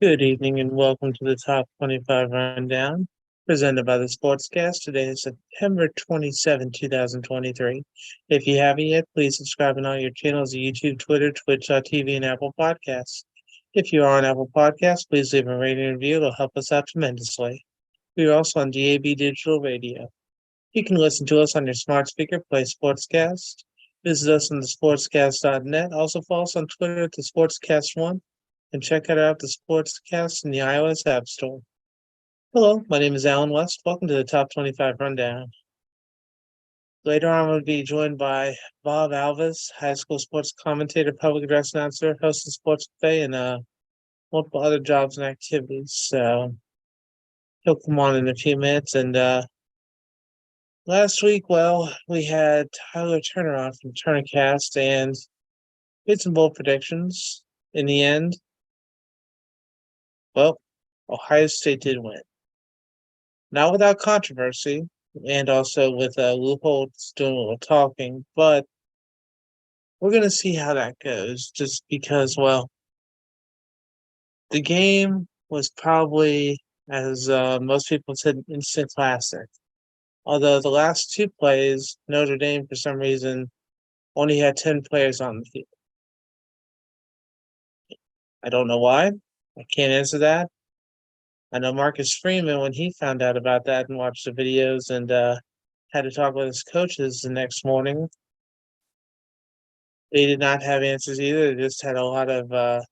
Good evening and welcome to the Top 25 Rundown, presented by the Sportscast. Today is September 27, 2023. If you haven't yet, please subscribe on all your channels: YouTube, Twitter, Twitch.tv, and Apple Podcasts. If you are on Apple Podcasts, please leave a rating and review. It'll help us out tremendously. We are also on DAB Digital Radio. You can listen to us on your smart speaker, play Sportscast. Visit us on the sportscast.net. Also follow us on Twitter at the Sportscast1 and check out the Sportscast in the iOS App Store. Hello, my name is Alan West. Welcome to the Top 25 Rundown. Later on, we'll be joined by Bob Alvis, high school sports commentator, public address announcer, host of Sports Buffet, and multiple other jobs and activities. So he'll come on in a few minutes. And last week, we had Tyler Turner on from TurnerCast and made some bold predictions. In the end, Ohio State did win. Not without controversy, and also with Loopholes doing a little talking, but we're going to see how that goes just because, the game was probably, as most people said, an instant classic. Although the last two plays, Notre Dame, for some reason, only had 10 players on the field. I don't know why. I can't answer that. I know Marcus Freeman, when he found out about that and watched the videos and had to talk with his coaches the next morning, they did not have answers either. They just had a lot of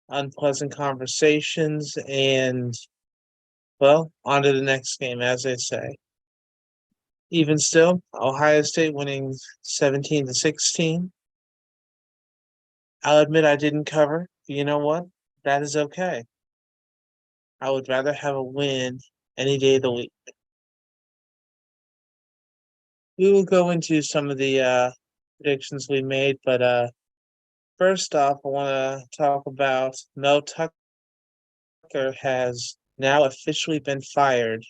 unpleasant conversations and, on to the next game, as they say. Even still, Ohio State winning 17-16. I'll admit I didn't cover. But you know what? That is okay. I would rather have a win any day of the week. We will go into some of the predictions we made, but first off, I want to talk about Mel Tucker has now officially been fired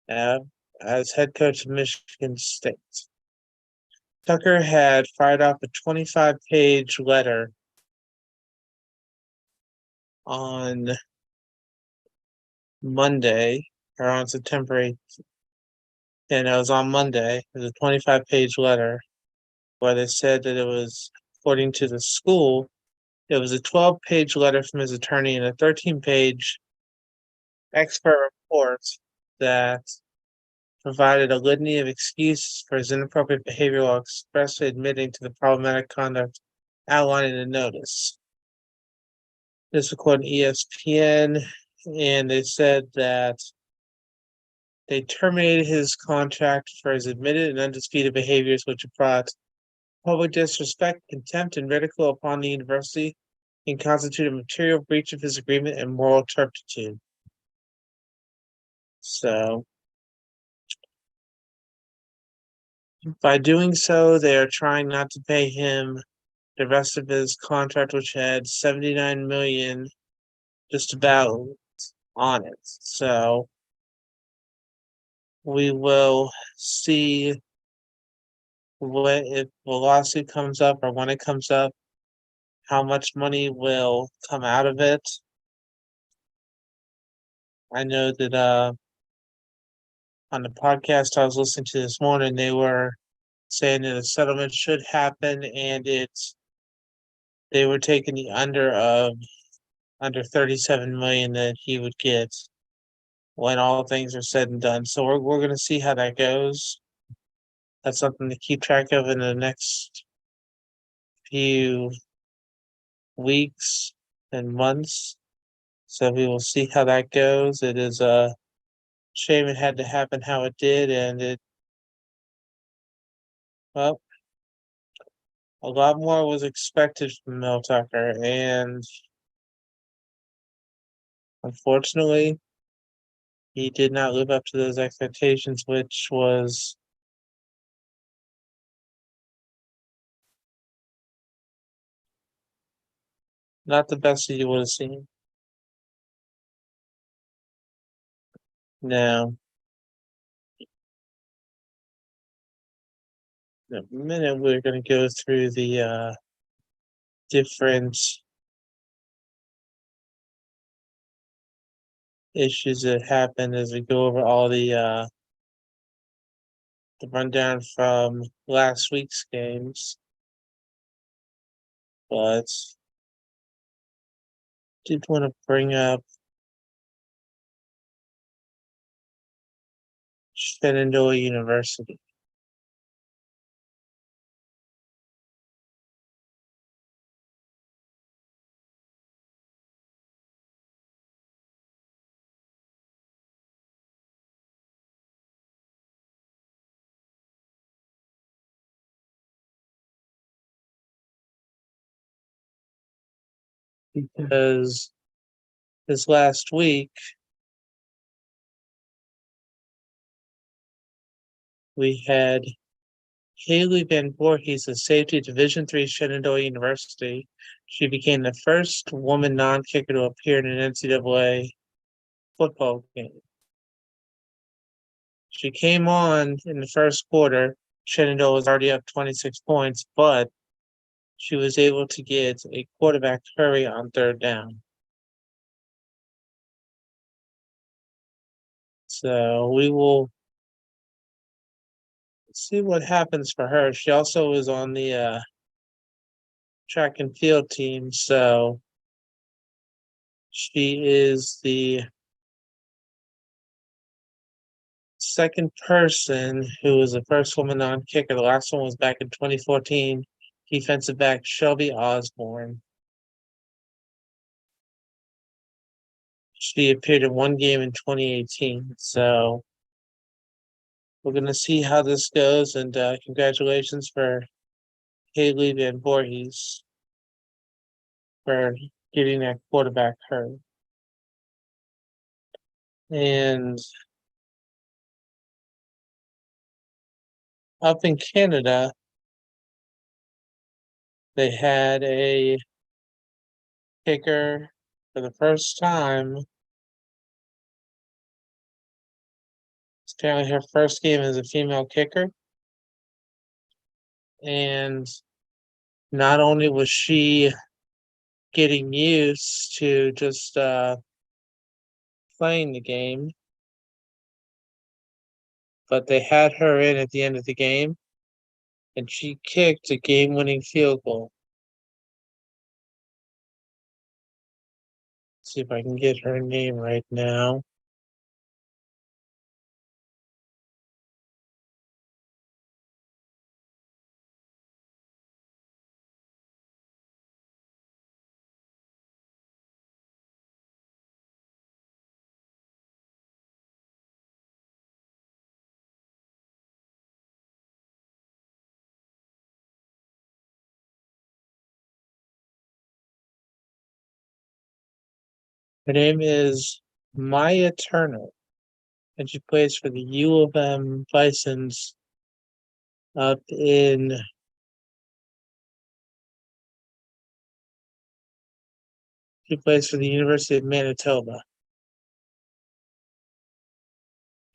as head coach of Michigan State. Tucker had fired off a 25-page letter on Monday, or on September 8th. And it was on Monday. It was a 25-page letter where they said that it was, according to the school, it was a 12-page letter from his attorney and a 13-page expert report that provided a litany of excuses for his inappropriate behavior while expressly admitting to the problematic conduct outlined in the notice. This according to ESPN, and they said that they terminated his contract for his admitted and undisputed behaviors, which brought public disrespect, contempt, and ridicule upon the university and constitute a material breach of his agreement and moral turpitude. So, by doing so, they are trying not to pay him the rest of his contract, which had $79 million just about on it. So we will see if the lawsuit comes up or when it comes up, how much money will come out of it. I know that on the podcast I was listening to this morning, they were saying that a settlement should happen, and they were taking the under 37 million that he would get when all things are said and done. So we're going to see how that goes. That's something to keep track of in the next few weeks and months. So we will see how that goes. It is a shame it had to happen how it did, and a lot more was expected from Mel Tucker, and unfortunately, he did not live up to those expectations, which was not the best that you would have seen. Now, in a minute, we're going to go through the different issues that happened as we go over all the rundown from last week's games. But did want to bring up Shenandoah University. Because this last week we had Haley Van Voorhees, a safety at Division III Shenandoah University. She became the first woman non-kicker to appear in an NCAA football game. She came on in the first quarter. Shenandoah was already up 26 points, but she was able to get a quarterback hurry on third down. So we will see what happens for her. She also is on the track and field team, so she is the second person who was the first woman on kicker. The last one was back in 2014, defensive back Shelby Osborne. She appeared in one game in 2018, so we're going to see how this goes, and congratulations for Haley Van Voorhees for getting that quarterback hurt. And up in Canada, they had a kicker for the first time. It's apparently her first game as a female kicker. And not only was she getting used to just playing the game, but they had her in at the end of the game, and she kicked a game-winning field goal. Let's see if I can get her name right now. Her name is Maya Turner, and she plays for the U of M Bisons up in she plays for the University of Manitoba.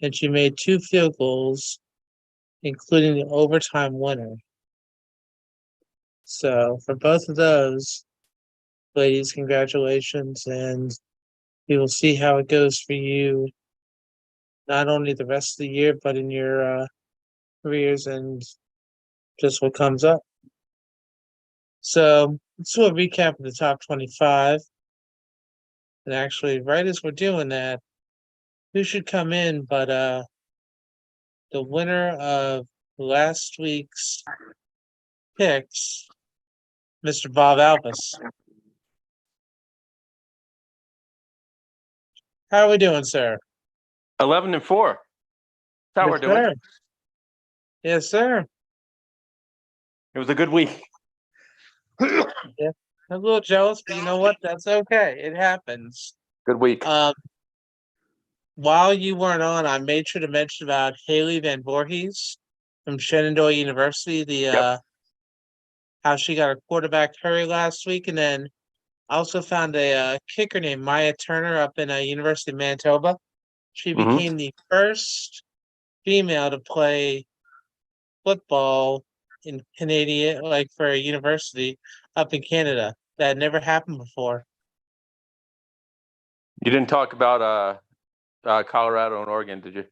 And she made 2 field goals, including the overtime winner. So for both of those, ladies, congratulations, and we will see how it goes for you, not only the rest of the year, but in your careers and just what comes up. So let's do a recap of the top 25. And actually, right as we're doing that, who should come in but the winner of last week's picks, Mr. Bob Alvis. How are we doing, sir? 11-4. That's how we're doing. Sir. Yes, sir. It was a good week. Yeah, I'm a little jealous, but you know what? That's okay. It happens. Good week. While you weren't on, I made sure to mention about Haley Van Voorhees from Shenandoah University, the how she got a quarterback hurry last week, and then I also found a kicker named Maya Turner up in University of Manitoba. She became the first female to play football in Canadian, like for a university up in Canada. That had never happened before. You didn't talk about Colorado and Oregon, did you?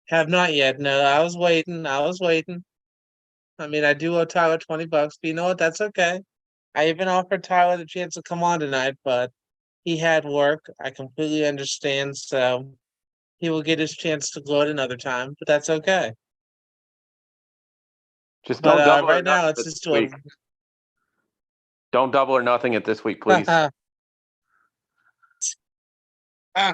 Have not yet. No, I was waiting. I mean, I do owe Tyler $20, but you know what? That's okay. I even offered Tyler the chance to come on tonight, but he had work. I completely understand. So he will get his chance to gloat another time, but that's okay. Just But don't double or right now, nothing it's at just this week. Don't double or nothing at this week, please. I'll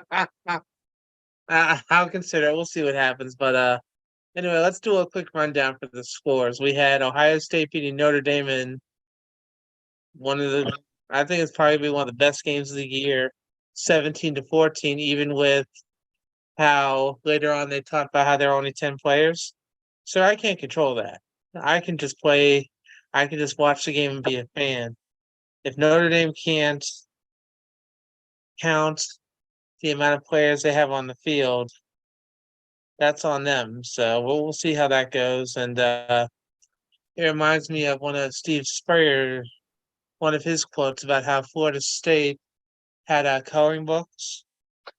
consider it. We'll see what happens. But anyway, let's do a quick rundown for the scores. We had Ohio State beating Notre Dame in one of the, I think it's probably one of the best games of the year, 17-14, even with how later on they talked about how there are only 10 players. So I can't control that. I can just play, I can just watch the game and be a fan. If Notre Dame can't count the amount of players they have on the field, that's on them. So we'll see how that goes. And it reminds me of one of Steve Spurrier, one of his quotes about how Florida State had coloring books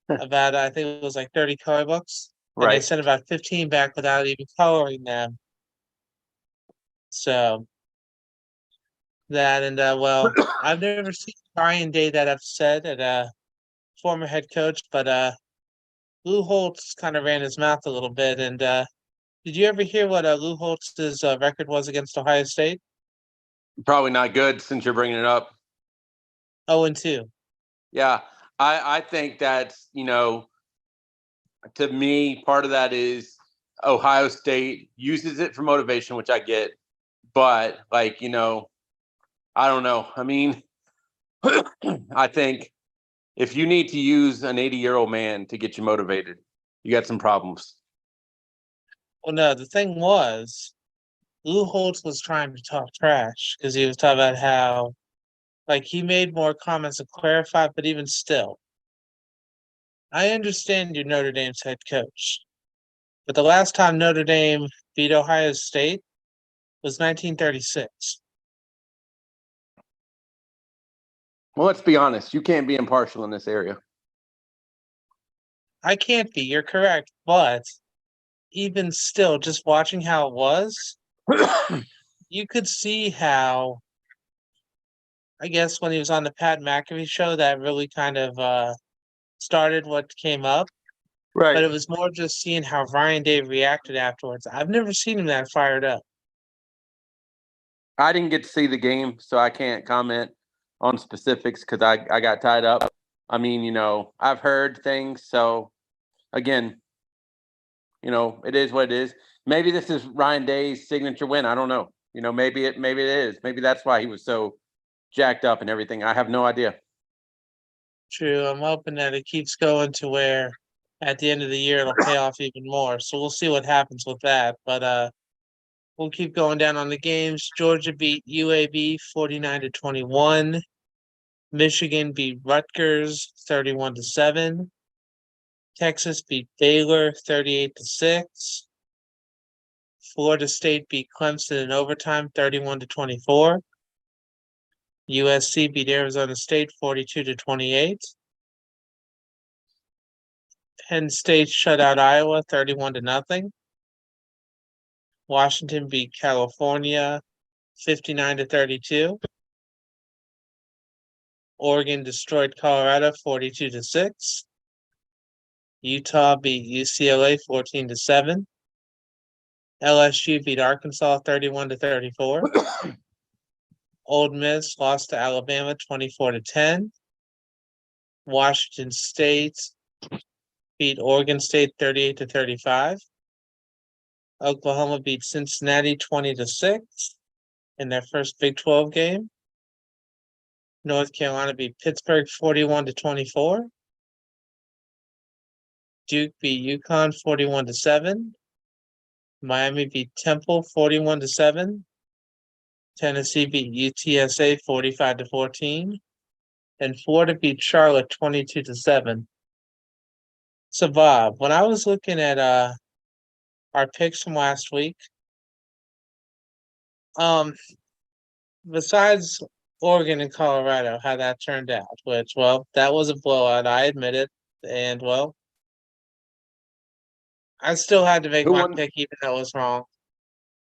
about I think it was like 30 coloring books, and they Right. sent about 15 back without even coloring them. So that and well, I've never seen Brian Day that upset at a former head coach, but Lou Holtz kind of ran his mouth a little bit. And did you ever hear what Lou Holtz's record was against Ohio State? Probably not good since you're bringing it up. 0-2. Yeah, I think that's, to me, part of that is Ohio State uses it for motivation, which I get. But, I don't know. I mean, I think if you need to use an 80-year-old man to get you motivated, you got some problems. Well, no, the thing was, Lou Holtz was trying to talk trash because he was talking about how, like, he made more comments to clarify, but even still, I understand you're Notre Dame's head coach, but the last time Notre Dame beat Ohio State was 1936. Well, let's be honest. You can't be impartial in this area. I can't be, you're correct, but even still, just watching how it was, you could see how, I guess, when he was on the Pat McAfee show, that really kind of started what came up. But it was more just seeing how Ryan Day reacted afterwards. I've never seen him that fired up. I didn't get to see the game, so I can't comment on specifics because I got tied up. I mean, I've heard things. So, again, it is what it is. Maybe this is Ryan Day's signature win. I don't know. Maybe it is. Maybe that's why he was so jacked up and everything. I have no idea. True. I'm hoping that it keeps going to where at the end of the year it'll pay off even more. So we'll see what happens with that. But we'll keep going down on the games. Georgia beat UAB 49-21. Michigan beat Rutgers 31-7. Texas beat Baylor 38-6. Florida State beat Clemson in overtime 31-24. USC beat Arizona State 42-28. Penn State shut out Iowa 31-0. Washington beat California 59-32. Oregon destroyed Colorado 42-6. Utah beat UCLA 14-7. LSU beat Arkansas 31-34. Ole Miss lost to Alabama 24-10. Washington State beat Oregon State 38-35. Oklahoma beat Cincinnati 20-6 in their first Big 12 game. North Carolina beat Pittsburgh 41-24. Duke beat UConn 41-7. Miami beat Temple 41-7. Tennessee beat UTSA 45-14. And Florida beat Charlotte 22-7. So Bob, when I was looking at our picks from last week, besides Oregon and Colorado, how that turned out, which, well, that was a blowout, I admit it. and well, I still had to make Who my won? pick even though it was wrong.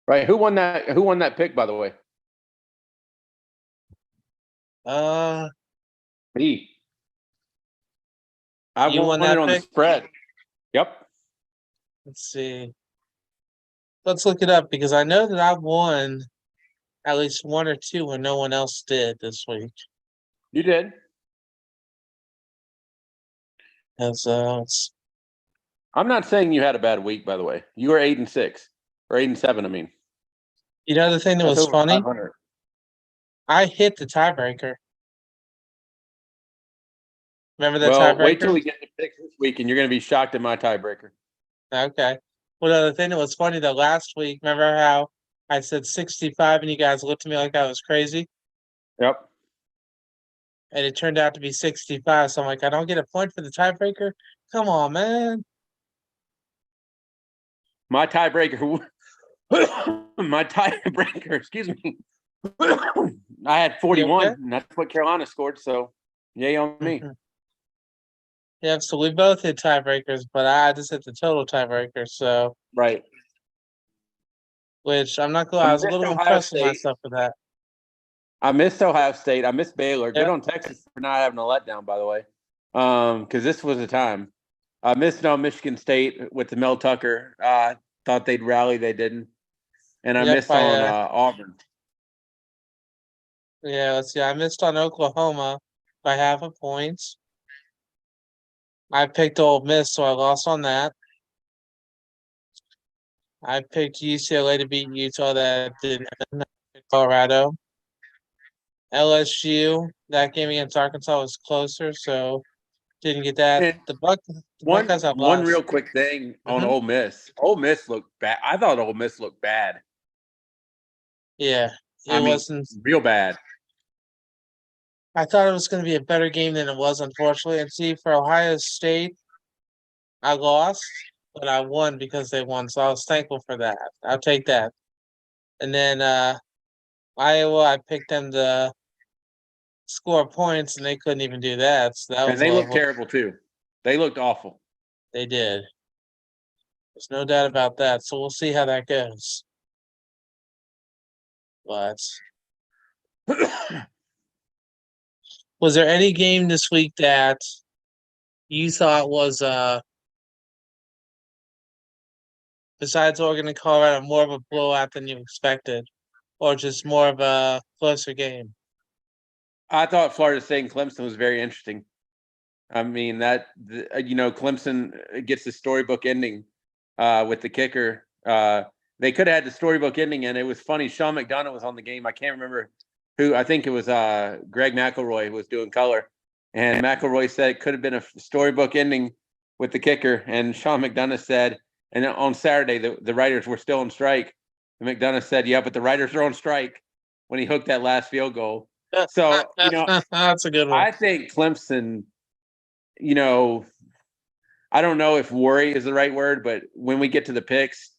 Right. Who won that? Who won that pick, by the way? Uh, Me. I you won won it that on the pick? spread. Yep. Let's see. Let's look it up because I know that I won at least one or two when no one else did this week. You did. As I'm not saying you had a bad week, by the way. You were 8-6 or 8-7. I mean, you know the thing that that's was over funny? 500. I hit the tiebreaker. Remember the Well, wait till tiebreaker? we get to picks this week, and you're going to be shocked at my tiebreaker. Okay. Well, the thing that was funny that last week, remember how I said 65 and you guys looked at me like I was crazy? Yep. And it turned out to be 65. So I'm like, I don't get a point for the tiebreaker? Come on, man. My tiebreaker. My tiebreaker. Excuse me. I had You 41, okay? and that's what Carolina scored. So, yay on me. Yeah, so we both hit tiebreakers, but I just hit the total tiebreaker. So, Right. which I'm not I gonna, I was a missed little Ohio impressed with State. myself for that. I missed Ohio State. I missed Baylor. Good Yeah. on Texas for not having a letdown, by the way. Because this was a time. I missed on Michigan State with the Mel Tucker. Thought they'd rally, they didn't. And I Yep. missed on Auburn. Yeah, let's see. I missed on Oklahoma by half a point. I picked Ole Miss, so I lost on that. I picked UCLA to beat Utah. That didn't happen. I picked Colorado. LSU. That game against Arkansas was closer, so didn't get that. And The one Buckeyes have one lost. real quick thing on Hmm. Ole Miss. Ole Miss looked bad. I thought Ole Miss looked bad. Yeah, I it mean, wasn't. real bad. I thought it was going to be a better game than it was, unfortunately. And see, for Ohio State, I lost, but I won because they won. So I was thankful for that. I'll take that. And then Iowa, I picked them to score points, and they couldn't even do that. So that And was a they looked little. terrible too. They looked awful. They did. There's no doubt about that. So we'll see how that goes. But was there any game this week that you thought was besides Oregon and Colorado more of a blowout than you expected, or just more of a closer game? I thought Florida State and Clemson was very interesting. I mean Clemson gets the storybook ending with the kicker. They could have had the storybook ending, and it was funny. Sean McDonough was on the game. I can't remember who. I think it was Greg McElroy who was doing color, and McElroy said it could have been a storybook ending with the kicker, and Sean McDonough said, and on Saturday the writers were still on strike. And McDonough said, "Yeah, but the writers are on strike," when he hooked that last field goal. So That's a good one. I think Clemson, you know, I don't know if worry is the right word, but when we get to the picks,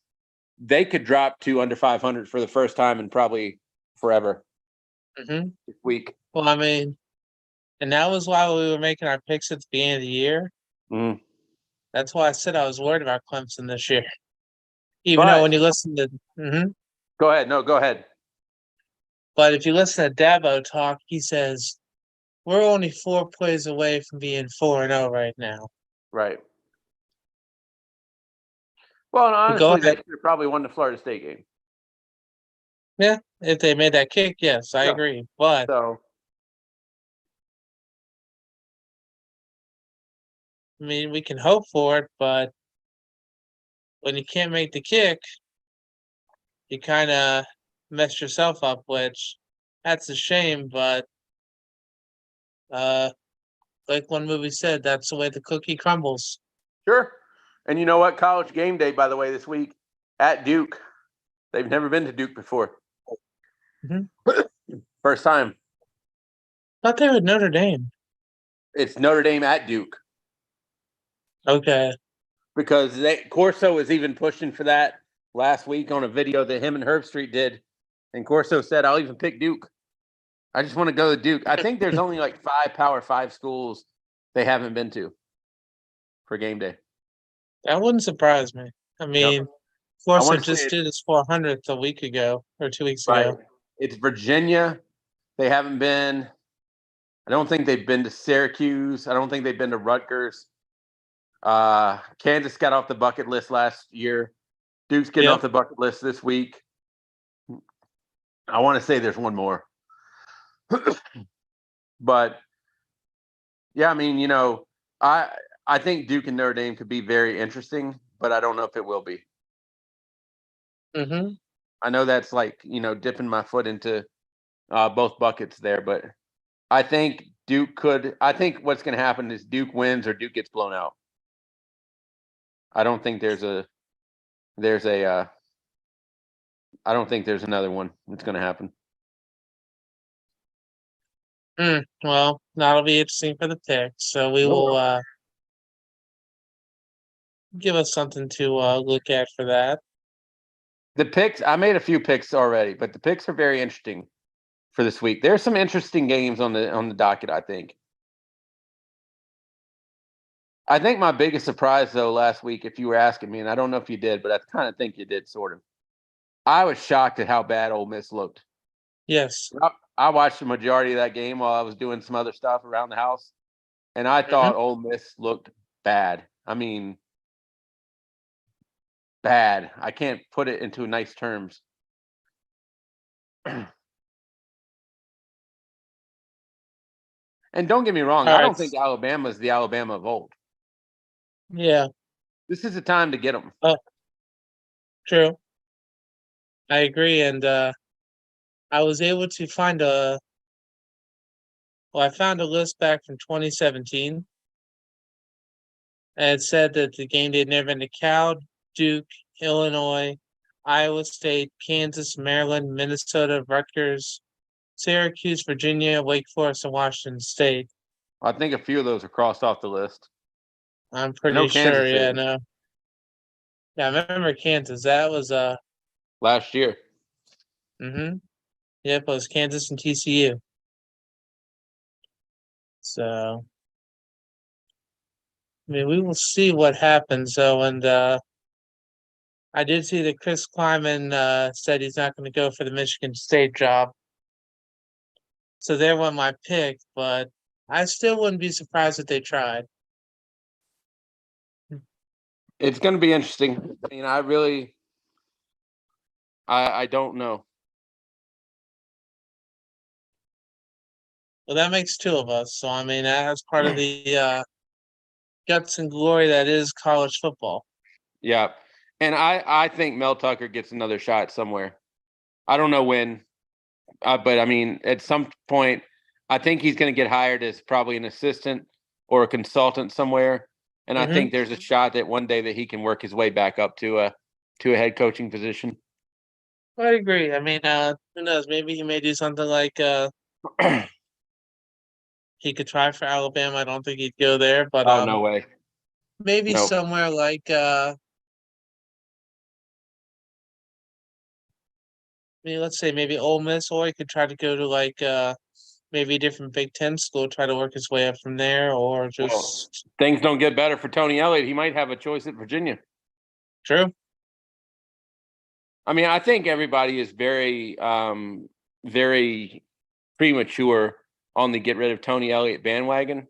they could drop to under 500 for the first time in probably forever Hmm. this week. Well, I mean, and that was why we were making our picks at the beginning of the year. Mm. That's why I said I was worried about Clemson this year. Even though when But you listen to, mhm. go ahead. No, go ahead. But if you listen to Dabo talk, he says we're only 4 plays away from being 4-0 right now. Right. Well, and But go honestly, they ahead. should have probably won the Florida State game. Yeah, if they made that kick, yes, I Yeah. agree. But So, I mean, we can hope for it, but when you can't make the kick, you kind of mess yourself up, which that's a shame. But uh, like one movie said, that's the way the cookie crumbles. sure. And you know what? College game day, by the way, this week at Duke. They've never been to Duke before. Mhm. First time. Thought they were Notre Dame. It's Notre Dame at Duke. Okay. Because Corso was even pushing for that last week on a video that him and Herb Street did. And Corso said, I'll even pick Duke. I just want to go to Duke. I think there's only like 5 Power 5 schools they haven't been to. for game day. That wouldn't surprise me. I Yep. mean, I Florida want to say just did his 400th a week ago or 2 weeks right. ago. It's Virginia. They haven't been. I don't think they've been to Syracuse. I don't think they've been to Rutgers. Kansas got off the bucket list last year. Duke's getting Yep. off the bucket list this week. I want to say there's one more. But yeah, I mean, I think Duke and Notre Dame could be very interesting, but I don't know if it will be. Mm-hmm. I know that's like, dipping my foot into both buckets there, but I think Duke could. I think what's going to happen is Duke wins or Duke gets blown out. I don't think I don't think there's another one that's going to happen. Well, that'll be interesting for the pick. So we will give us something to look at for that. The picks, I made a few picks already, but the picks are very interesting for this week. There's some interesting games on the docket, I think. I think my biggest surprise though last week, if you were asking me, and I don't know if you did, but I kind of think you did sort of. I was shocked at how bad Ole Miss looked. Yes. I watched the majority of that game while I was doing some other stuff around the house, and I Mm-hmm. thought Ole Miss looked bad. I mean, bad. I can't put it into nice terms. And don't get me wrong, All I right. don't think Alabama is the Alabama of old. Yeah. This is the time to get them. Oh, true. I agree. And I was able to find I found a list back from 2017, and it said that the game day never been to Cal, Duke, Illinois, Iowa State, Kansas, Maryland, Minnesota, Rutgers, Syracuse, Virginia, Wake Forest, and Washington State. I think a few of those are crossed off the list. I'm I know pretty sure. Kansas Yeah, is no. Yeah, I remember Kansas. That was last year. mm-hmm. Yep, it was Kansas and TCU. So I mean, we will see what happens though. And I did see that Chris Kleiman said he's not going to go for the Michigan State job. So there went my pick, but I still wouldn't be surprised if they tried. It's going to be interesting. I mean, I don't know. Well, that makes two of us. So I mean, that's part of the guts and glory that is college football. Yeah. And I think Mel Tucker gets another shot somewhere. I don't know when, but I mean, at some point, I think he's going to get hired as probably an assistant or a consultant somewhere. And I Mm-hmm. think there's a shot that one day that he can work his way back up to a head coaching position. I agree. I mean, who knows? Maybe he may do something like he could try for Alabama. I don't think he'd go there, but Oh, no way. maybe No. somewhere like let's say maybe Ole Miss, or he could try to go to like maybe a different Big Ten school, try to work his way up from there, or Well, just things don't get better for Tony Elliott. He might have a choice at Virginia. true. I mean, I think everybody is very, very premature on the get rid of Tony Elliott bandwagon.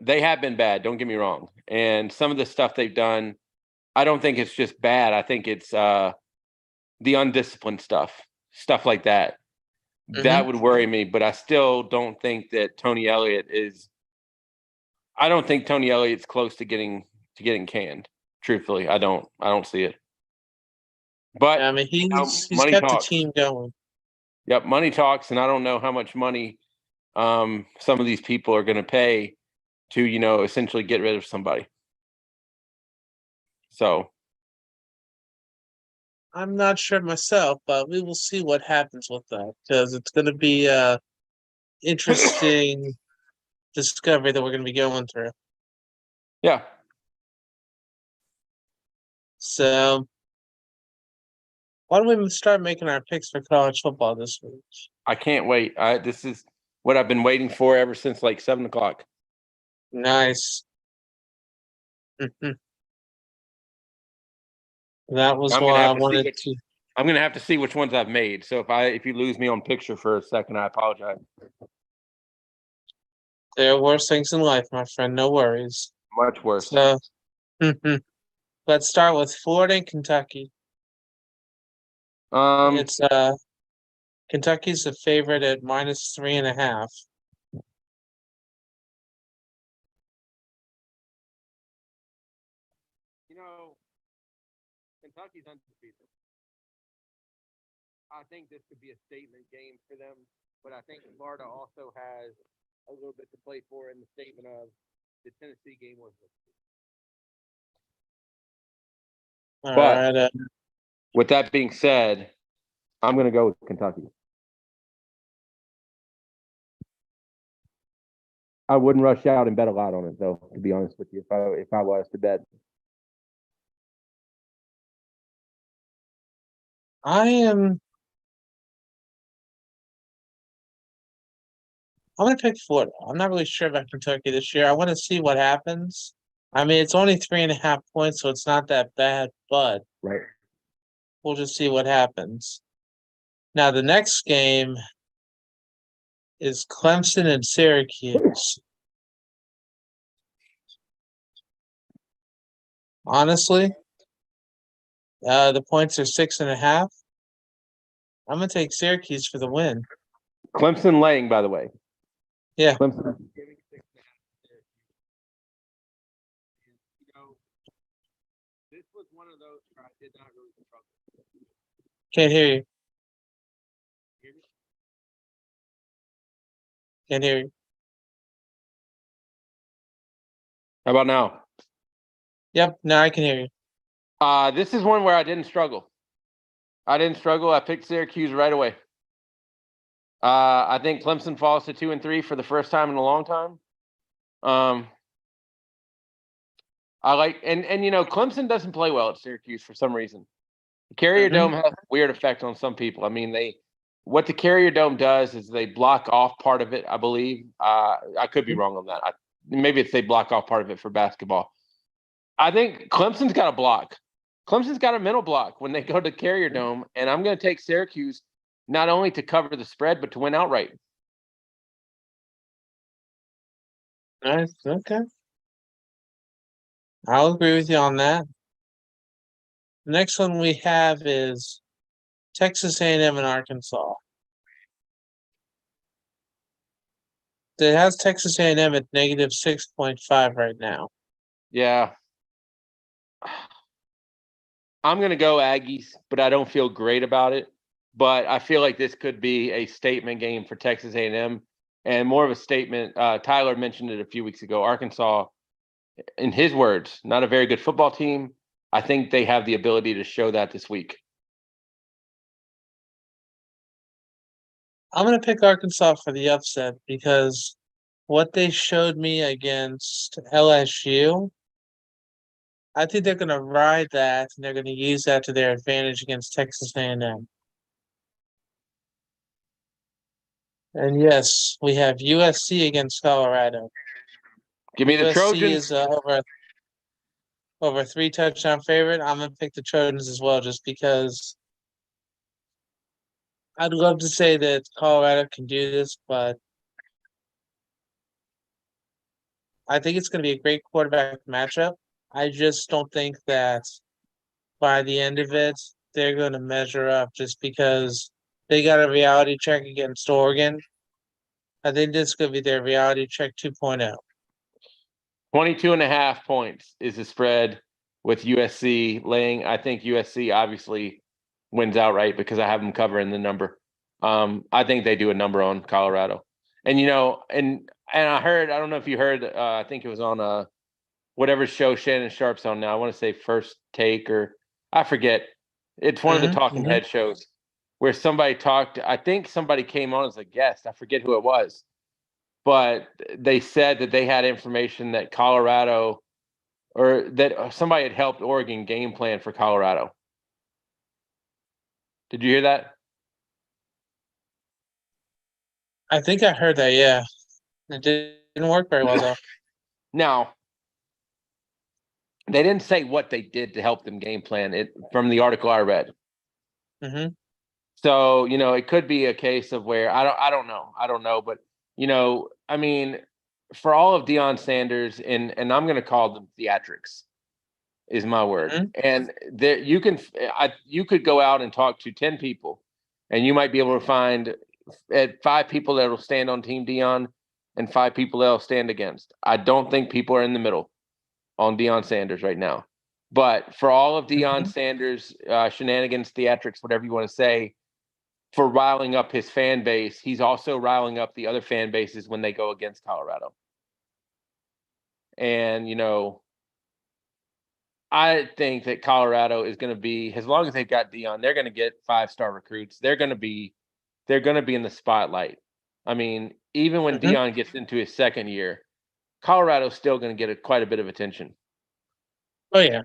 They have been bad, don't get me wrong. And some of the stuff they've done, I don't think it's just bad. I think it's the undisciplined stuff like that. Mm-hmm. That would worry me, but I still don't think that Tony Elliott is. I don't think Tony Elliott's close to getting canned. Truthfully, I don't see it. But I mean, he's money kept the talks. team going. Yep, money talks, and I don't know how much money some of these people are going to pay to essentially get rid of somebody. So I'm not sure myself, but we will see what happens with that because it's going to be interesting discovery that we're going to be going through. yeah, So why don't we start making our picks for college football this week? I can't wait. This is what I've been waiting for ever since like 7 o'clock. Nice. Mhm. That was I'm gonna why I have to see wanted which to. I'm gonna have to see which ones I've made. So if you lose me on picture for a second, I apologize. There are worse things in life, my friend. No worries. Much worse. So, let's start with Florida and Kentucky. Um, It's Kentucky's the favorite at -3.5. you know, Kentucky's undefeated. I think this could be a statement game for them, but I think Florida also has a little bit to play for in the statement of the Tennessee game was. All But right. with that being said, I'm going to go with Kentucky. I wouldn't rush out and bet a lot on it, though. To be honest with you, if I was to bet, I am. I'm gonna pick Florida. I'm not really sure about Kentucky this year. I want to see what happens. I mean, it's only 3.5 points, so it's not that bad, but right? we'll just see what happens. Now, the next game is Clemson and Syracuse. Honestly, the points are 6.5. I'm gonna take Syracuse for the win. Clemson laying, by the way. Yeah. Clemson. This was one of those where I did not really struggle. Can't hear you. Can't hear you. How about now? Yep, now I can hear you. This is one where I didn't struggle. I picked Syracuse right away. I think Clemson falls to 2-3 for the first time in a long time. I like and Clemson doesn't play well at Syracuse for some reason. The Carrier Mhm. Dome has a weird effect on some people. I mean, what the Carrier Dome does is they block off part of it. I believe. I could be wrong on that. Maybe it's they block off part of it for basketball. I think Clemson's got a block. Clemson's got a mental block when they go to Carrier Dome, and I'm going to take Syracuse not only to cover the spread but to win outright. Nice. Okay. I'll agree with you on that. The next one we have is Texas A&M and Arkansas. It has Texas A&M at -6.5 right now. Yeah, I'm going to go Aggies, but I don't feel great about it. But I feel like this could be a statement game for Texas A&M, and more of a statement. Tyler mentioned it a few weeks ago. Arkansas, in his words, not a very good football team. I think they have the ability to show that this week. I'm going to pick Arkansas for the upset because what they showed me against LSU, I think they're going to ride that and they're going to use that to their advantage against Texas A&M. And yes, we have USC against Colorado. Give me the USC Trojans. is over 3 touchdown favorite. I'm gonna pick the Trojans as well, just because I'd love to say that Colorado can do this, but I think it's gonna be a great quarterback matchup. I just don't think that by the end of it, they're gonna measure up just because they got a reality check against Oregon. I think this could be their reality check 2.0. 22.5 points is the spread with USC laying. I think USC obviously wins outright because I have them covering the number. I think they do a number on Colorado. And and I heard, I don't know if you heard, I think it was on whatever show Shannon Sharp's on now. I want to say First Take, or I forget. It's one of the talking head shows where somebody talked. I think somebody came on as a guest. I forget who it was, but they said that they had information that Colorado, or that somebody had helped Oregon game plan for Colorado. Did you hear that? I think I heard that, yeah. It didn't work very well though. Now, They didn't say what they did to help them game plan it from the article I read. Mm-hmm. So, it could be a case of where I don't know, but I mean, for all of Deion Sanders and I'm going to call them theatrics is my word. Mm-hmm. And there you could go out and talk to 10 people and you might be able to find 5 people that will stand on Team Deion and 5 people that will stand against. I don't think people are in the middle on Deion Sanders right now. But for all of Deion Sanders shenanigans, theatrics, whatever you want to say, for riling up his fan base, he's also riling up the other fan bases when they go against Colorado. And, I think that Colorado is going to be, as long as they've got Deion, they're going to get 5-star recruits. They're going to be in the spotlight. I mean, even when Mm-hmm. Deion gets into his second year, Colorado's still going to get quite a bit of attention. Oh yeah.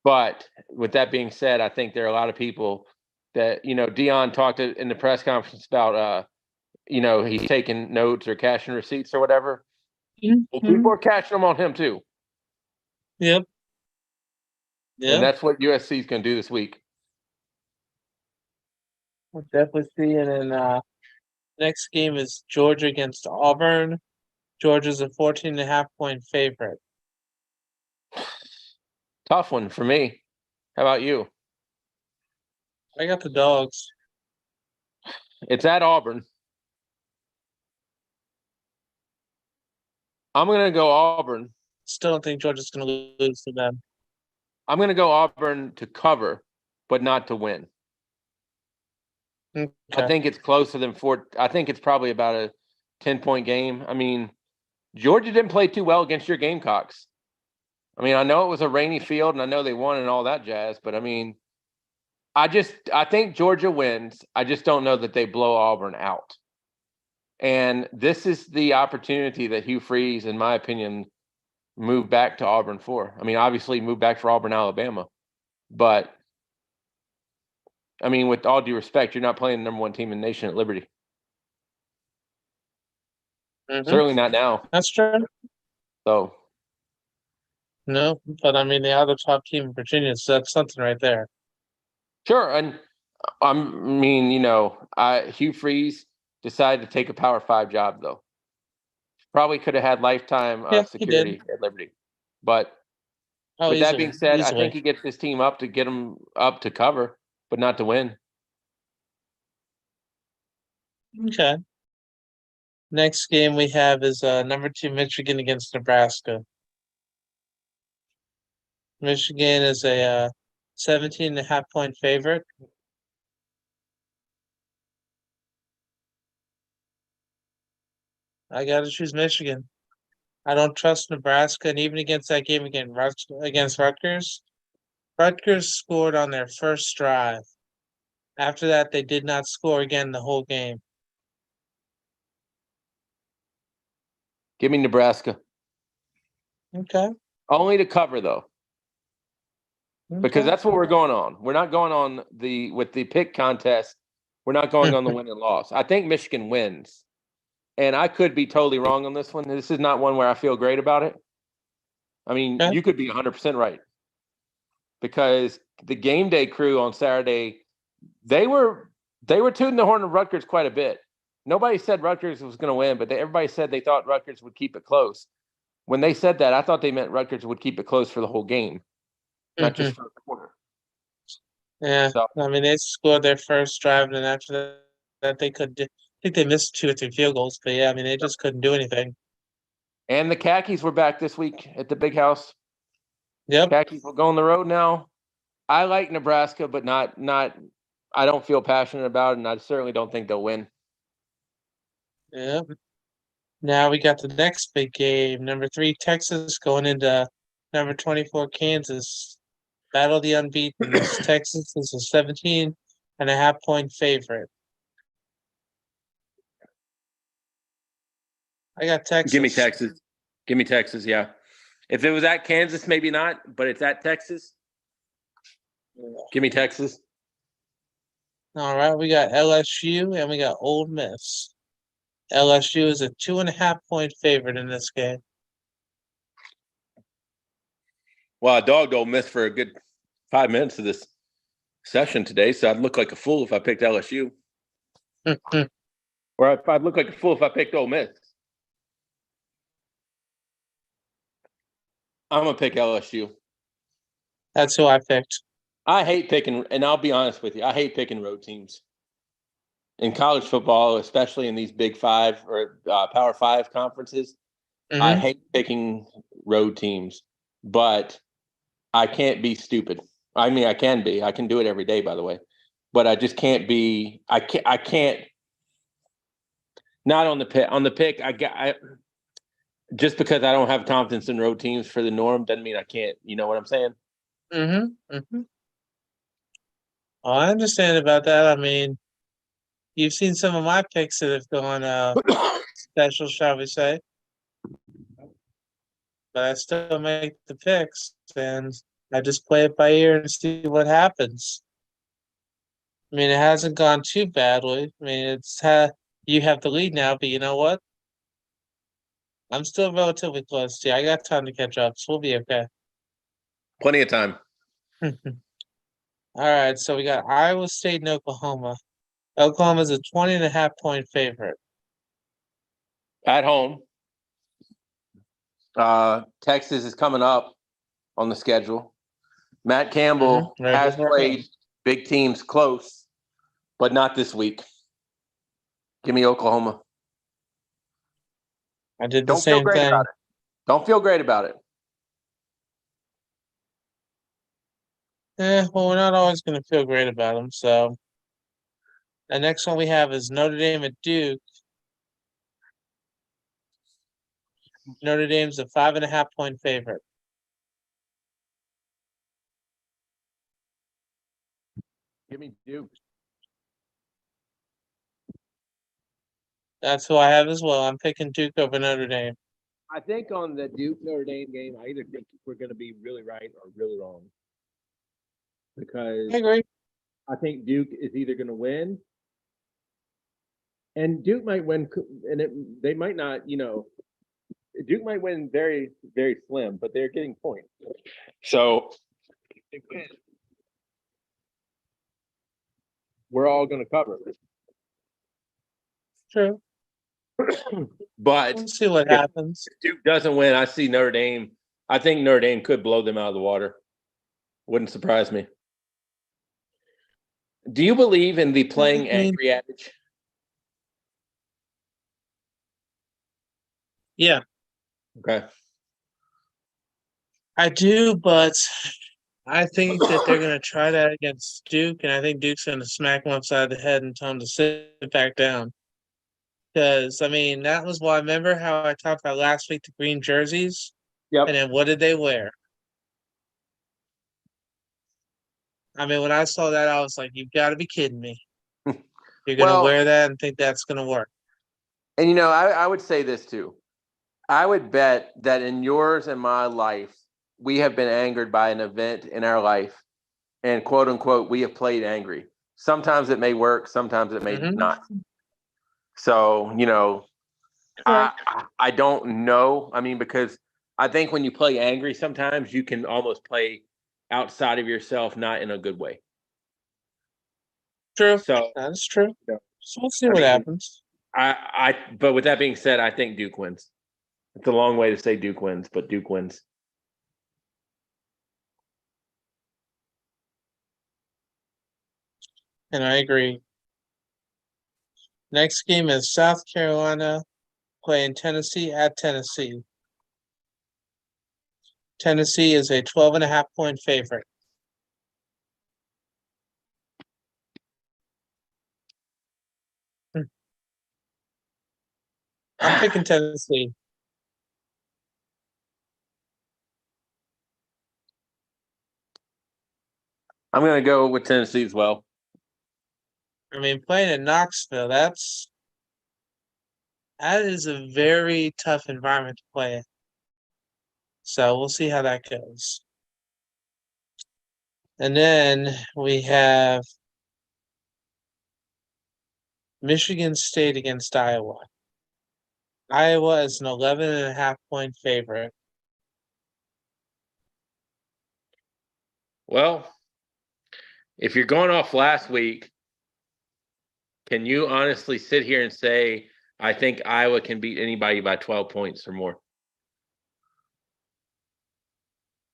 But with that being said, I think there are a lot of people that, Deion talked in the press conference about, he's taking notes or cashing receipts or whatever. Mm-hmm. Well, people are cashing them on him too. Yep. And Yeah. that's what USC is going to do this week. We'll definitely see. And then next game is Georgia against Auburn. Georgia's a 14.5-point favorite. Tough one for me. How about you? I got the dogs. It's at Auburn. I'm going to go Auburn. Still don't think Georgia's going to lose to them. I'm going to go Auburn to cover, but not to win. Okay. I think it's closer than 4. I think it's probably about a 10-point game. I mean, Georgia didn't play too well against your Gamecocks. I mean, I know it was a rainy field and I know they won and all that jazz, but I mean, I think Georgia wins. I just don't know that they blow Auburn out. And this is the opportunity that Hugh Freeze, in my opinion, moved back to Auburn for. I mean, obviously moved back for Auburn, Alabama. But, I mean, with all due respect, you're not playing the number 1 team in the nation at Liberty. Mm-hmm. Certainly not now. That's true. So. No, but I mean, they are the top team in Virginia, so that's something right there. Sure. And Hugh Freeze decided to take a Power 5 job, though. Probably could have had lifetime security at Liberty. But with that being said, I think he gets this team up to get them up to cover, but not to win. Okay. Next game we have is number 2 Michigan against Nebraska. Michigan is a 17.5-point favorite. I got to choose Michigan. I don't trust Nebraska, and even against that game against Rutgers, Rutgers scored on their first drive. After that, they did not score again the whole game. Give me Nebraska. Okay. Only to cover, though. Okay. Because that's what we're going on. We're not going on with the pick contest. We're not going on the win and loss. I think Michigan wins. And I could be totally wrong on this one. This is not one where I feel great about it. I mean, you could be 100% right. Because the game day crew on Saturday, they were tooting the horn of Rutgers quite a bit. Nobody said Rutgers was going to win, but everybody said they thought Rutgers would keep it close. When they said that, I thought they meant Rutgers would keep it close for the whole game, not just for a quarter. Yeah, so, I mean, they scored their first drive, and then after that, they could. I think they missed 2 or 3 field goals, but yeah, I mean, they just couldn't do anything. And the Khakis were back this week at the Big House. Yep. Khakis will go on the road now. I like Nebraska, but not. I don't feel passionate about it, and I certainly don't think they'll win. Yeah. Now we got the next big game. Number 3, Texas going into number 24, Kansas. Battle of the unbeaten. Texas is a 17.5-point favorite. I got Texas. Give me Texas. Give me Texas, yeah. If it was at Kansas, maybe not, but it's at Texas. Give me Texas. All right, we got LSU and we got Ole Miss. LSU is a 2.5-point favorite in this game. Well, I dogged Ole Miss for a good 5 minutes of this session today, so I'd look like a fool if I picked LSU. Or if I'd look like a fool if I picked Ole Miss. I'm going to pick LSU. That's who I picked. I hate picking, and I'll be honest with you, I hate picking road teams. In college football, especially in these Big Five or Power Five conferences, I hate picking road teams, but I can't be stupid. I mean, I can be. I can do it every day, by the way, but I just can't be. I can't. Not on the pick. On the pick, just because I don't have confidence in road teams for the norm doesn't mean I can't. You know what I'm saying? Oh, I understand about that. I mean, you've seen some of my picks that have gone special, shall we say? But I still make the picks, and I just play it by ear and see what happens. I mean, it hasn't gone too badly. I mean, you have the lead now, but you know what? I'm still relatively close to you. I got time to catch up, so we'll be okay. Plenty of time. All right, so we got Iowa State and Oklahoma. Oklahoma's a 20.5 point favorite. At home. Texas is coming up on the schedule. Matt Campbell Right has before played home. big teams close, but not this week. Give me Oklahoma. I did the Don't feel same great thing. about it. Don't feel great about it. Well, we're not always going to feel great about them. So the next one we have is Notre Dame at Duke. Notre Dame's a 5.5 point favorite. Give me Duke. That's who I have as well. I'm picking Duke over Notre Dame. I think on the Duke Notre Dame game, I either think we're going to be really right or really wrong. Because I agree. I think Duke is either going to win, and Duke might win, and they might not. Duke might win very, very slim, but they're getting points. So we're all going to cover. True. But We'll see what happens. If Duke doesn't win, I see Notre Dame. I think Notre Dame could blow them out of the water. Wouldn't surprise me. Do you believe in the playing angry adage? Yeah, Okay. I do, but I think that they're going to try that against Duke, and I think Duke's going to smack them upside the head and tell them to sit back down. Because, I mean, that was why, remember how I talked about last week the green jerseys? Yep. And then what did they wear? I mean, when I saw that, I was like, you've got to be kidding me. You're going to wear that and think that's going to work. And, I would say this too. I would bet that in yours and my life, we have been angered by an event in our life, and quote unquote, we have played angry. Sometimes it may work, sometimes it may not. So, I don't know. I mean, because I think when you play angry, sometimes you can almost play outside of yourself, not in a good way. True. So that's true. So we'll see what happens. But with that being said, I think Duke wins. It's a long way to say Duke wins, but Duke wins. And I agree. Next game is South Carolina playing Tennessee at Tennessee. Tennessee is a 12.5 point favorite. I'm picking Tennessee. I'm going to go with Tennessee as well. I mean, playing in Knoxville, that is a very tough environment to play in. So we'll see how that goes. And then we have Michigan State against Iowa. Iowa is an 11.5 point favorite. Well, if you're going off last week, can you honestly sit here and say, I think Iowa can beat anybody by 12 points or more?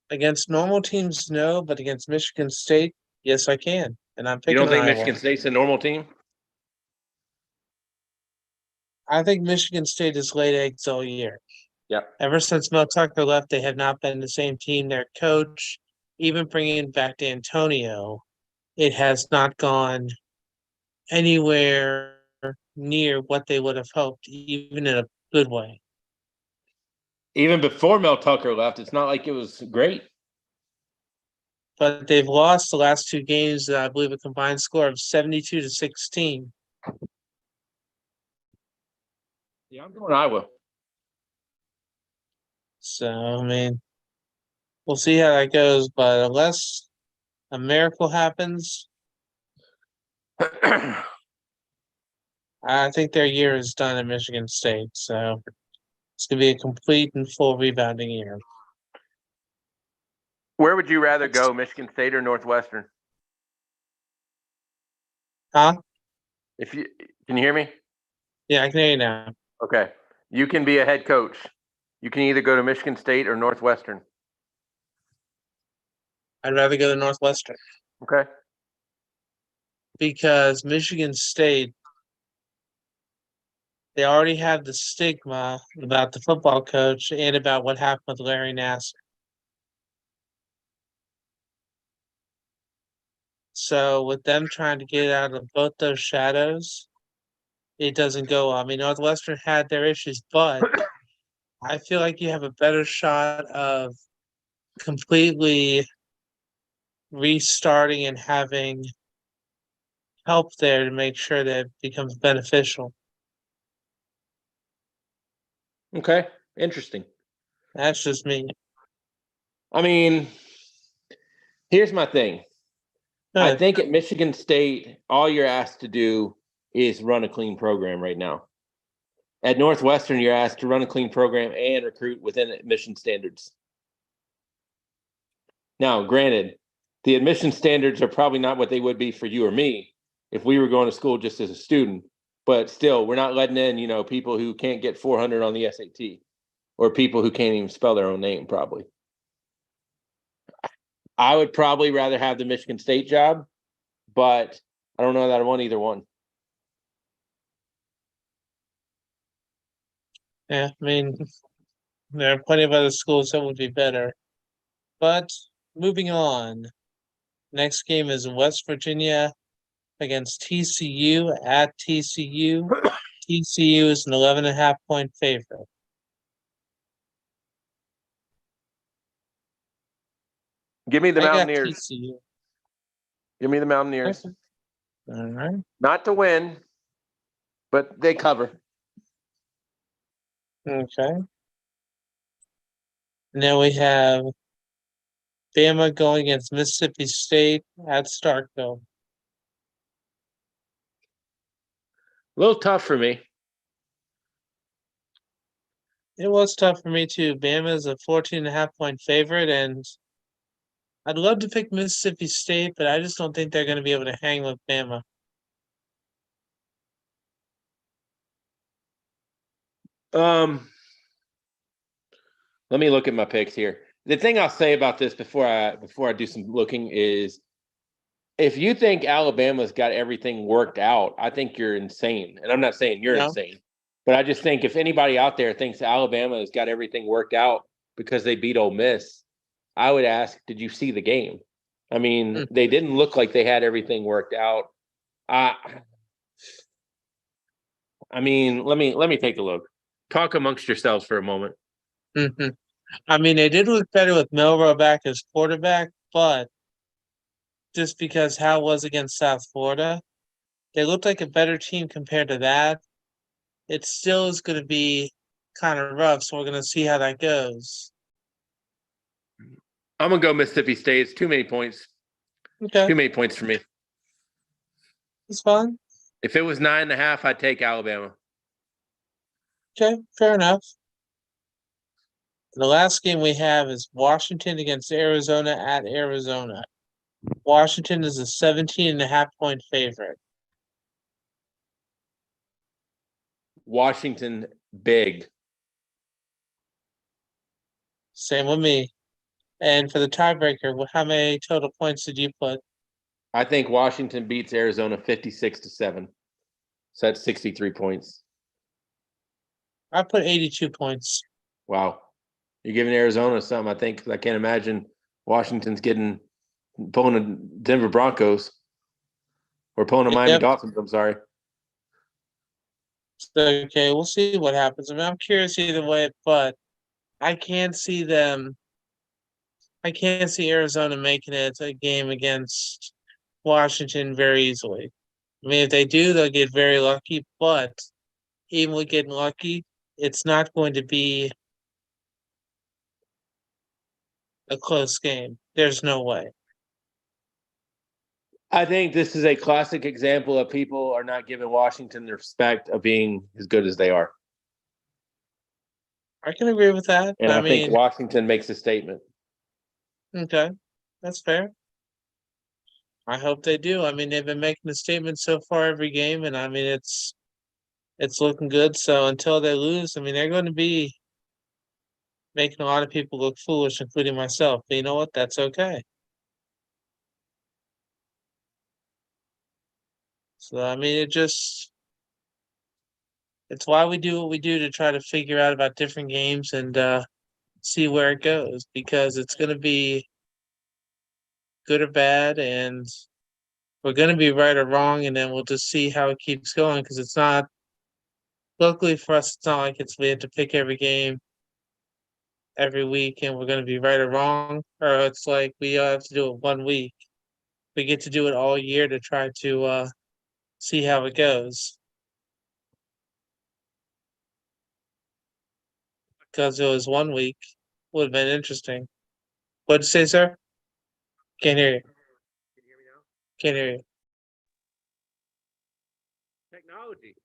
Against normal teams, no, but against Michigan State, yes, I can. And I'm You picking don't think Iowa. Michigan State's a normal team? I think Michigan State has laid eggs all year. Yep. Ever since Mel Tucker left, they have not been the same team. Their coach, even bringing back D'Antonio, it has not gone anywhere near what they would have hoped, even in a good way. Even before Mel Tucker left, it's not like it was great. But they've lost the last two games, I believe a combined score of 72-16. Yeah, I'm going Iowa. So, I mean, we'll see how that goes. But unless a miracle happens, I think their year is done at Michigan State. So it's going to be a complete and full rebounding year. Where would you rather go, Michigan State or Northwestern? Huh? Can you hear me? Yeah, I can hear you now. Okay. You can be a head coach. You can either go to Michigan State or Northwestern. I'd rather go to Northwestern Okay. because Michigan State, they already have the stigma about the football coach and about what happened with Larry Nassar. So with them trying to get out of both those shadows, it doesn't go well. I mean, Northwestern had their issues, but I feel like you have a better shot of completely restarting and having help there to make sure that it becomes beneficial. Okay. Interesting. That's just me. I mean, here's my thing. I Good. think at Michigan State, all you're asked to do is run a clean program right now. At Northwestern, you're asked to run a clean program and recruit within admission standards. Now, granted, the admission standards are probably not what they would be for you or me if we were going to school just as a student. But still, we're not letting in, people who can't get 400 on the SAT or people who can't even spell their own name, probably. I would probably rather have the Michigan State job, but I don't know that I want either one. Yeah, I mean, there are plenty of other schools that would be better. But moving on. Next game is West Virginia against TCU at TCU. TCU is an 11.5-point favorite. Give me the I got Mountaineers. TCU. Give me the Mountaineers. Okay. All right. Not to win, but they cover. Okay. Now we have Bama going against Mississippi State at Starkville. A little tough for me. It was tough for me too. Bama is a 14.5-point favorite, and I'd love to pick Mississippi State, but I just don't think they're going to be able to hang with Bama. Let me look at my picks here. The thing I'll say about this before I do some looking is, if you think Alabama's got everything worked out, I think you're insane. And I'm not saying you're insane, but I just think if anybody out there thinks Alabama has got everything worked out because they beat Ole Miss, I would ask, did you see the game? I mean, they didn't look like they had everything worked out. I mean, let me take a look. Talk amongst yourselves for a moment. Mm-hmm. I mean, they did look better with Milroe back as quarterback, but just because Hal was against South Florida, they looked like a better team compared to that. It still is going to be kind of rough, so we're going to see how that goes. I'm going to go Mississippi State. It's too many points. Okay. Too many points for me. It's fine. If it was 9.5, I'd take Alabama. Okay, fair enough. The last game we have is Washington against Arizona at Arizona. Washington is a 17.5-point favorite. Washington big. Same with me. And for the tiebreaker, how many total points did you put? I think Washington beats Arizona 56-7. So that's 63 points. I put 82 points. Wow. You're giving Arizona something, I think, 'cause I can't imagine Washington's pulling the Denver Broncos or pulling the Miami Yep. Dolphins. I'm sorry. Okay, we'll see what happens. I mean, I'm curious either way, but I can't see Arizona making it a game against Washington very easily. I mean, if they do, they'll get very lucky, but even with getting lucky, it's not going to be a close game. There's no way. I think this is a classic example of people are not giving Washington the respect of being as good as they are. I can agree with that. And I think mean, Washington makes a statement. okay, that's fair. I hope they do. I mean, they've been making a statement so far every game, and I mean, it's looking good. So until they lose, I mean, they're going to be making a lot of people look foolish, including myself. But you know what? That's okay. So I mean, it's why we do what we do to try to figure out about different games and see where it goes, because it's going to be good or bad, and we're going to be right or wrong, and then we'll just see how it keeps going, because it's not. Luckily for us, it's not like we have to pick every game every week and we're going to be right or wrong, or it's like we have to do it one week. We get to do it all year to try to see how it goes. Because it was one week, would have been interesting. What'd you say, sir? Can't hear you. Can you hear me now? Can't hear you. Technology.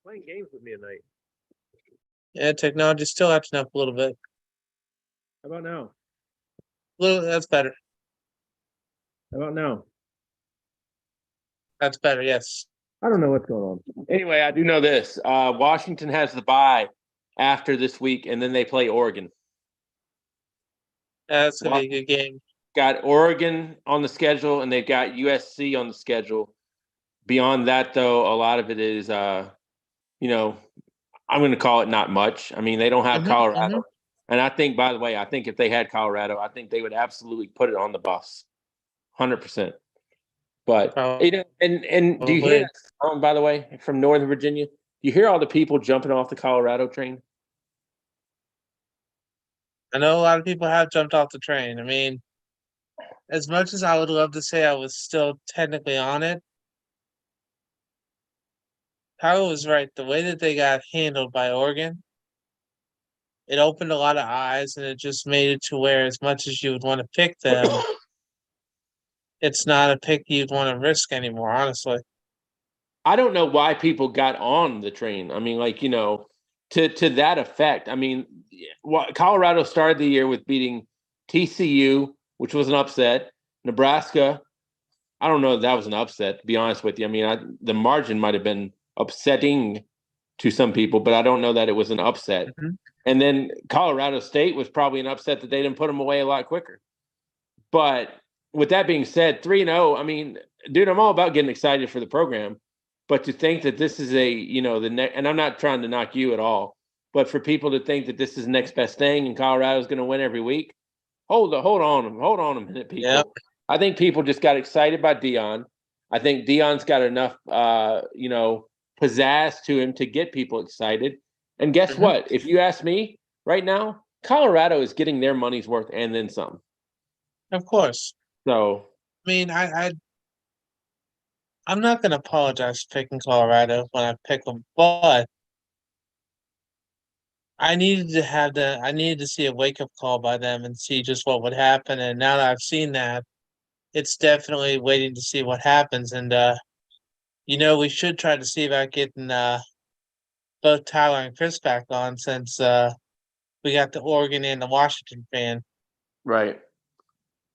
Playing games with me tonight. Yeah, technology's still acting up a little bit. How about now? That's better. How about now? That's better. Yes. I don't know what's going on. Anyway, I do know this. Washington has the bye after this week, and then they play Oregon. That's gonna be a good game. Got Oregon on the schedule, and they've got USC on the schedule. Beyond that, though, a lot of it is, you know, I'm going to call it not much. I mean, they don't have Colorado. And I think, by the way, I think if they had Colorado, I think they would absolutely put it on the bus, 100%. But you know, and do you hear that song, by the way, from Northern Virginia? You hear all the people jumping off the Colorado train? I know a lot of people have jumped off the train. I mean, as much as I would love to say I was still technically on it, Kyle was right. The way that they got handled by Oregon, it opened a lot of eyes, and it just made it to where, as much as you would want to pick them, it's not a pick you'd want to risk anymore, honestly. I don't know why people got on the train. I mean, like, you know, to that effect. I mean, Colorado started the year with beating TCU, which was an upset. Nebraska, I don't know if that was an upset, to be honest with you. I mean, the margin might have been upsetting to some people, but I don't know that it was an upset. And then Colorado State was probably an upset that they didn't put them away a lot quicker. But with that being said, 3-0, I mean, dude, I'm all about getting excited for the program. But to think that this is and I'm not trying to knock you at all, but for people to think that this is the next best thing and Colorado's going to win every week, hold on a minute, people. Yep. I think people just got excited by Deion. I think Deion's got enough, pizzazz to him to get people excited. And guess what? If you ask me right now, Colorado is getting their money's worth and then some. Of course. So, I mean, I'm not going to apologize for picking Colorado when I pick them, but I needed to see a wake up call by them and see just what would happen. And now that I've seen that, it's definitely waiting to see what happens. And we should try to see about getting both Tyler and Chris back on, since we got the Oregon and the Washington fan. Right.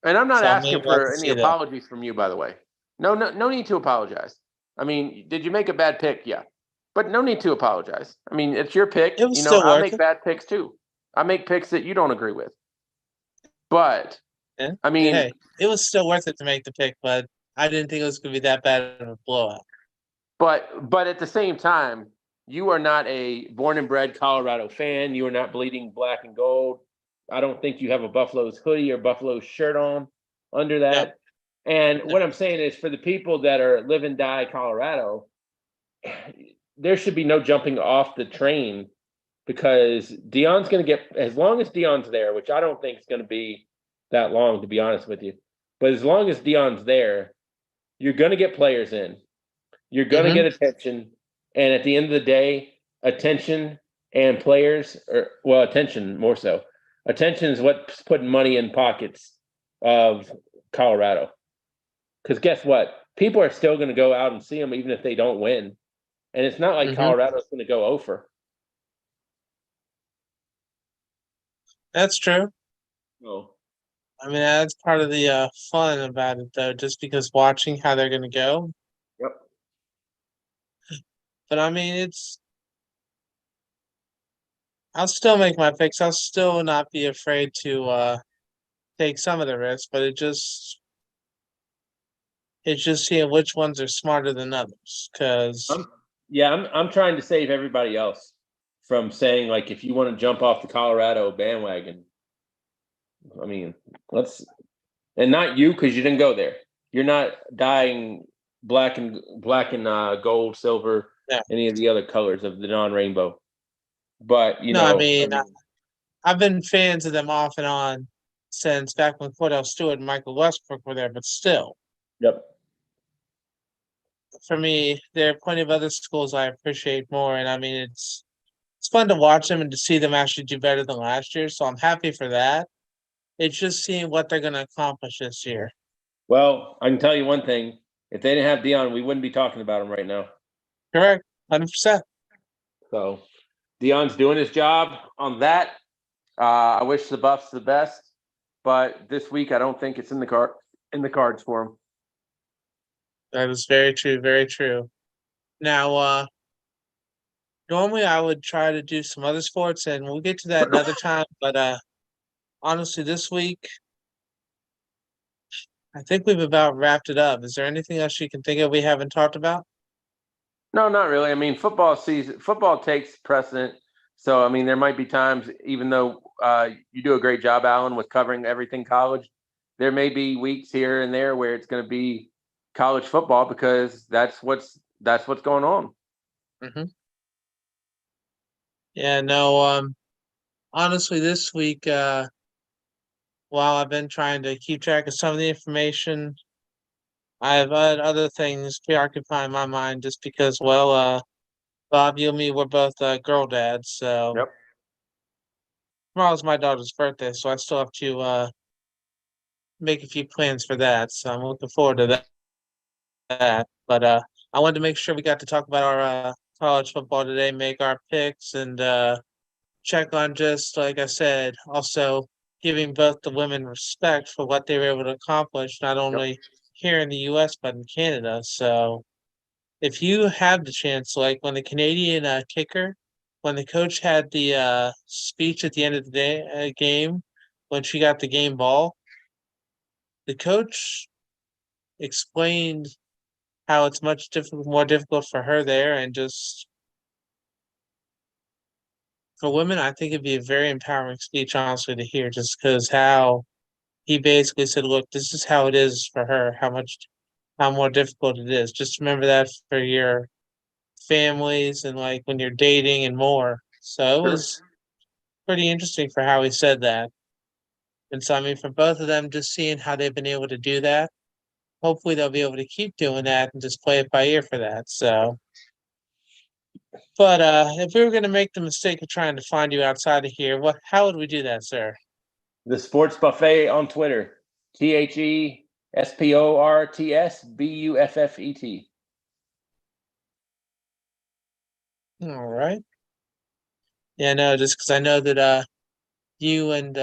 And I'm not So asking maybe I can for any see that. apologies from you, by the way. No need to apologize. I mean, did you make a bad pick? Yeah, but no need to apologize. I mean, it's your pick. It was You know, still I worth make it. bad picks too. I make picks that you don't agree with. But Yeah. I mean, Hey, it was still worth it to make the pick, but I didn't think it was going to be that bad of a blowout. but at the same time, you are not a born and bred Colorado fan. You are not bleeding black and gold. I don't think you have a Buffaloes hoodie or Buffaloes shirt on under No, that. And no. what I'm saying is, for the people that are live and die Colorado, there should be no jumping off the train, because Dion's going to get, as long as Dion's there, which I don't think is going to be that long, to be honest with you. But as long as Dion's there, you're going to get players in. You're going to Mm-hmm. get attention. And at the end of the day, attention and players, or, well, attention more so. Attention is what's putting money in pockets of Colorado. Because guess what? People are still going to go out and see them even if they don't win. And it's not like Mm-hmm. Colorado's going to go over. That's true. No. I mean, that's part of the fun about it, though, just because watching how they're going to go. Yep. But I mean, I'll still make my picks. I'll still not be afraid to take some of the risks, but it's just seeing which ones are smarter than others. Because I'm trying to save everybody else from saying, like, if you want to jump off the Colorado bandwagon, I mean, and not you, because you didn't go there. You're not dying black and gold, silver, yeah, any of the other colors of the non-rainbow. But no, I mean, I've been fans of them off and on since back when Cordell Stewart and Michael Westbrook were there. But still, yep. for me, there are plenty of other schools I appreciate more, and I mean, it's fun to watch them and to see them actually do better than last year. So I'm happy for that. It's just seeing what they're going to accomplish this year. Well, I can tell you one thing: if they didn't have Dion, we wouldn't be talking about him right now. Correct, 100%. So Dion's doing his job on that. I wish the Buffs the best, but this week I don't think it's in the cards for him. That is very true, very true. Now, normally I would try to do some other sports, and we'll get to that another time. But honestly, this week I think we've about wrapped it up. Is there anything else you can think of we haven't talked about? No, not really. I mean, football takes precedent. So, I mean, there might be times, even though you do a great job, Alan, with covering everything college, there may be weeks here and there where it's going to be college football, because that's what's going on. Mm-hmm. Yeah, no, honestly, this week, while I've been trying to keep track of some of the information, I've had other things preoccupying my mind just because, well, Bob, you and me, we're both girl dads, so Yep. tomorrow's my daughter's birthday, so I still have to make a few plans for that. So I'm looking forward to that. But I wanted to make sure we got to talk about our college football today, make our picks, and check on, just like I said, also giving both the women respect for what they were able to accomplish, not Yep. only here in the U.S. but in Canada. So if you have the chance, like when the Canadian kicker, when the coach had the speech at the end of the game, when she got the game ball, the coach explained how it's more difficult for her there, and just for women, I think it'd be a very empowering speech, honestly, to hear, just because how he basically said, "Look, this is how it is for her. How more difficult it is. Just remember that for your families and like when you're dating and more." So it Sure. was pretty interesting for how he said that. And so, I mean, for both of them, just seeing how they've been able to do that, hopefully they'll be able to keep doing that and just play it by ear for that. So, but if we were going to make the mistake of trying to find you outside of here, how would we do that, sir? The Sports Buffet on Twitter. TheSportsBuffet. All right. Yeah, no, just because I know that you and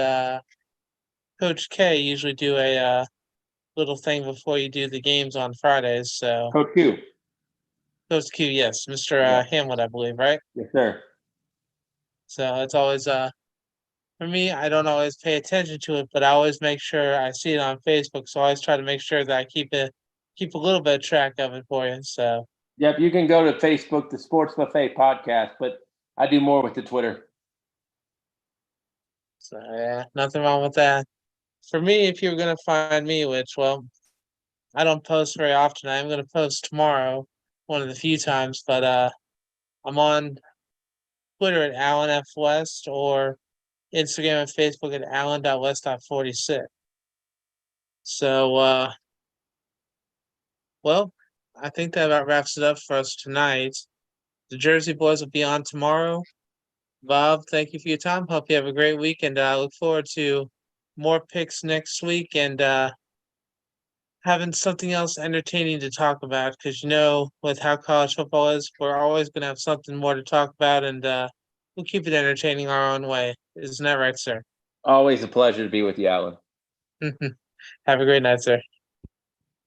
Coach K usually do a little thing before you do the games on Fridays. So Coach Q. Coach Q, yes, Mr. Yeah. Hamlet, I believe, right? Yes, sir. So it's always for me, I don't always pay attention to it, but I always make sure I see it on Facebook. So I always try to make sure that I keep a little bit of track of it for you. So Yep, you can go to Facebook, the Sports Buffet podcast, but I do more with the Twitter. yeah, nothing wrong with that. For me, if you're gonna find me, which I don't post very often. I'm gonna post tomorrow, one of the few times, but I'm on Twitter at Alan F West or Instagram and Facebook at Alan.West.46. So well, I think that about wraps it up for us tonight. The Jersey Boys will be on tomorrow. Bob, thank you for your time. Hope you have a great week, and I look forward to more picks next week and having something else entertaining to talk about. Because with how college football is, we're always going to have something more to talk about, and we'll keep it entertaining our own way. Isn't that right, sir? Always a pleasure to be with you, Alan. Have a great night, sir.